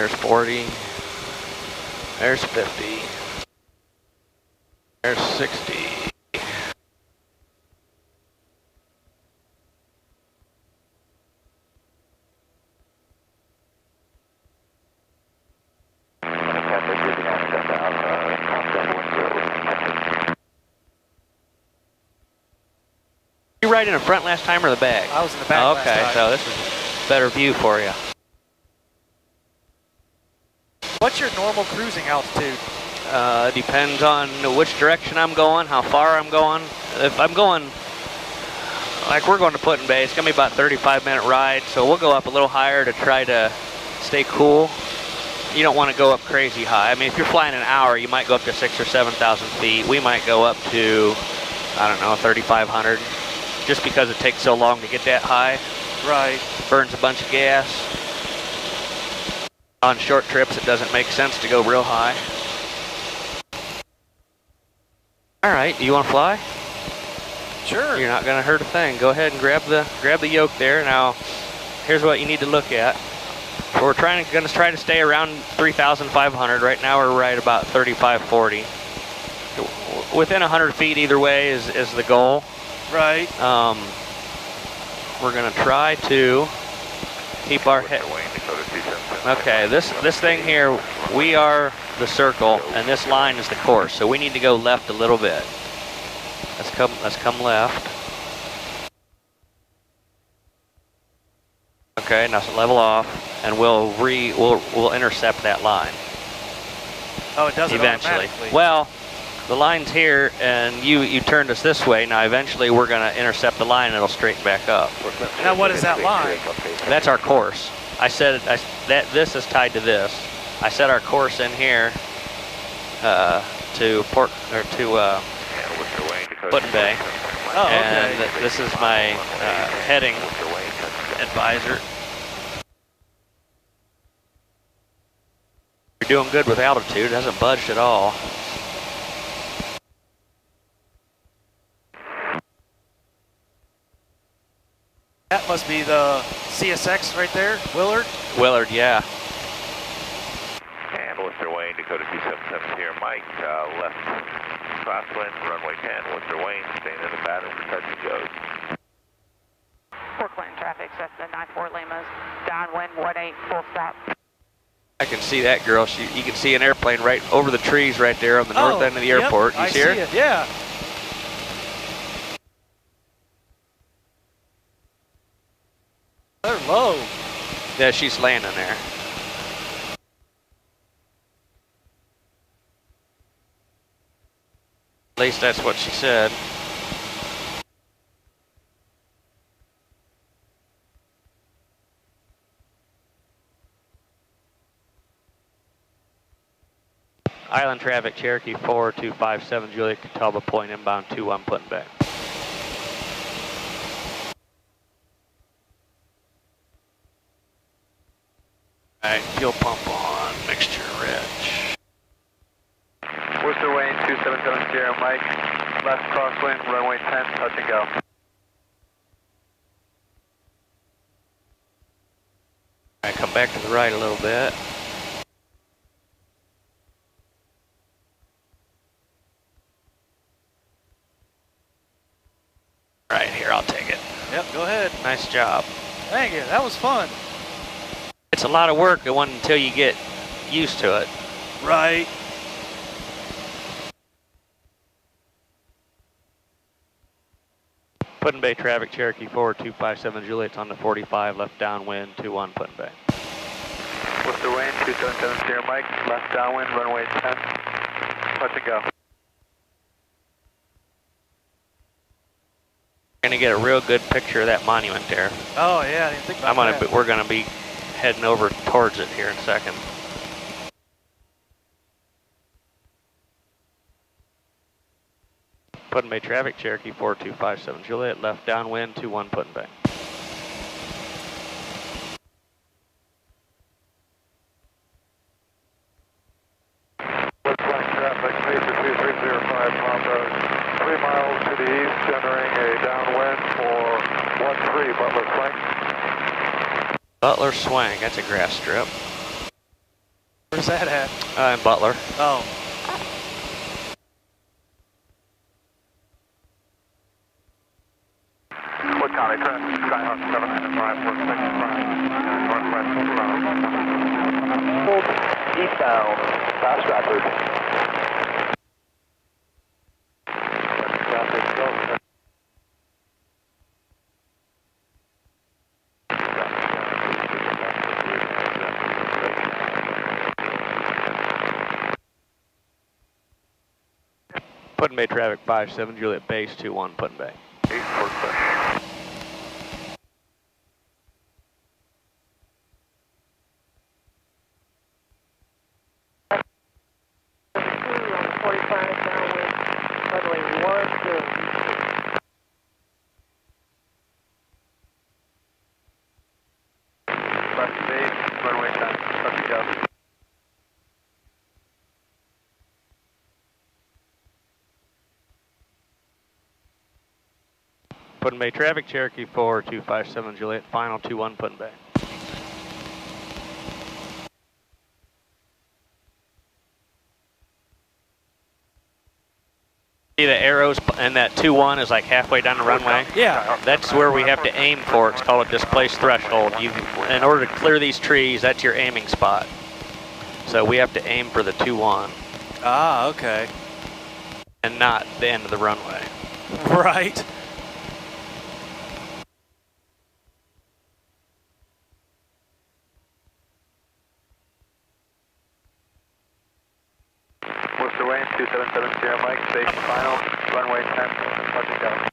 There's 40. There's 50. There's 60. You ride in the front last time or the back? I was in the back last time. Okay, so this is a better view for you. What's your normal cruising altitude? Depends on which direction I'm going, how far I'm going. If I'm going, like we're going to Put-in-Bay, it's going to be about a 35-minute ride, so we'll go up a little higher to try to stay cool. You don't want to go up crazy high. I mean, if you're flying an hour, you might go up to 6,000 or 7,000 feet. We might go up to, I don't know, 3,500, just because it takes so long to get that high. Right. Burns a bunch of gas. On short trips, it doesn't make sense to go real high. All right, you want to fly? Sure. You're not going to hurt a thing. Go ahead and grab the yoke there. Now, here's what you need to look at. We're going to try to stay around 3,500. Right now, we're right about 3,540. Within 100 feet either way is the goal. Right. We're going to try to keep our head. Okay, this thing here, we are the circle, and this line is the course. So we need to go left a little bit. Let's come left. Okay, now level off, and we'll intercept that line. Oh, it does it eventually. Automatically. Well, the line's here, and you turned us this way. Now, eventually, we're going to intercept the line, and it'll straighten back up. Now, what is that line? That's our course. I said that this is tied to this. I set our course in here to Put-in-Bay. Oh, okay. And this is my heading advisor. You're doing good with altitude. It hasn't budged at all. That must be the CSX right there, Willard? Willard, yeah. And Worcester Wayne, Dakota 277 here. Mike, left crosswind, runway 10, Worcester Wayne, staying in the pattern for touch and goes. Fort Clinton traffic, Cessna 94 Lima's, downwind 18, full stop. I can see that girl. You can see an airplane right over the trees right there on the north end of the airport. You I see her? see it, yeah. They're low. Yeah, she's landing there. At least that's what she said. Island traffic, Cherokee 4257, Juliet Catawba Point, inbound 21, Put-in-Bay. All right, fuel pump on, mixture rich. Worcester Wayne 277 Sierra Mike, left crosswind, runway 10, touch and go. All right, come back to the right a little bit. Right here, I'll take it. Yep, go ahead. Nice job. Thank you, that was fun. It's a lot of work until you get used to it. Right. Put-in-Bay traffic, Cherokee 4257, Juliet's on the 45, left downwind, 21, Put-in-Bay. Worcester Wayne 277 Sierra Mike, left downwind, runway 10, touch and go. Gonna get a real good picture of that monument there. Oh yeah, I didn't think about that. We're gonna be heading over towards it here in a second. Put-in-Bay traffic, Cherokee 4257, Juliet, left downwind, 21, Put-in-Bay. Westline traffic, Major 2305 Palm Road, 3 miles to the east, entering a downwind for 13, Butler Swing. Butler Swing, that's a grass strip. Where's that at? In Butler. Oh. What county? Skyhawk 795, northwest eastbound, fast Stratford. Put in Bay traffic 57 Juliet base 21 Put in Bay. 8 Fort Bush. Put in Bay traffic Cherokee 4257 Juliet final 21 Put in Bay. See the arrows and that 21 is like halfway down the runway? Yeah. That's where we have to aim for. It's called a displaced threshold. In order to clear these trees, that's your aiming spot. So we have to aim for the 21 Ah, okay. and not the end of the runway. Right. Worcester Wayne, 277 Sierra Mike, station final, runway 10, touch and go.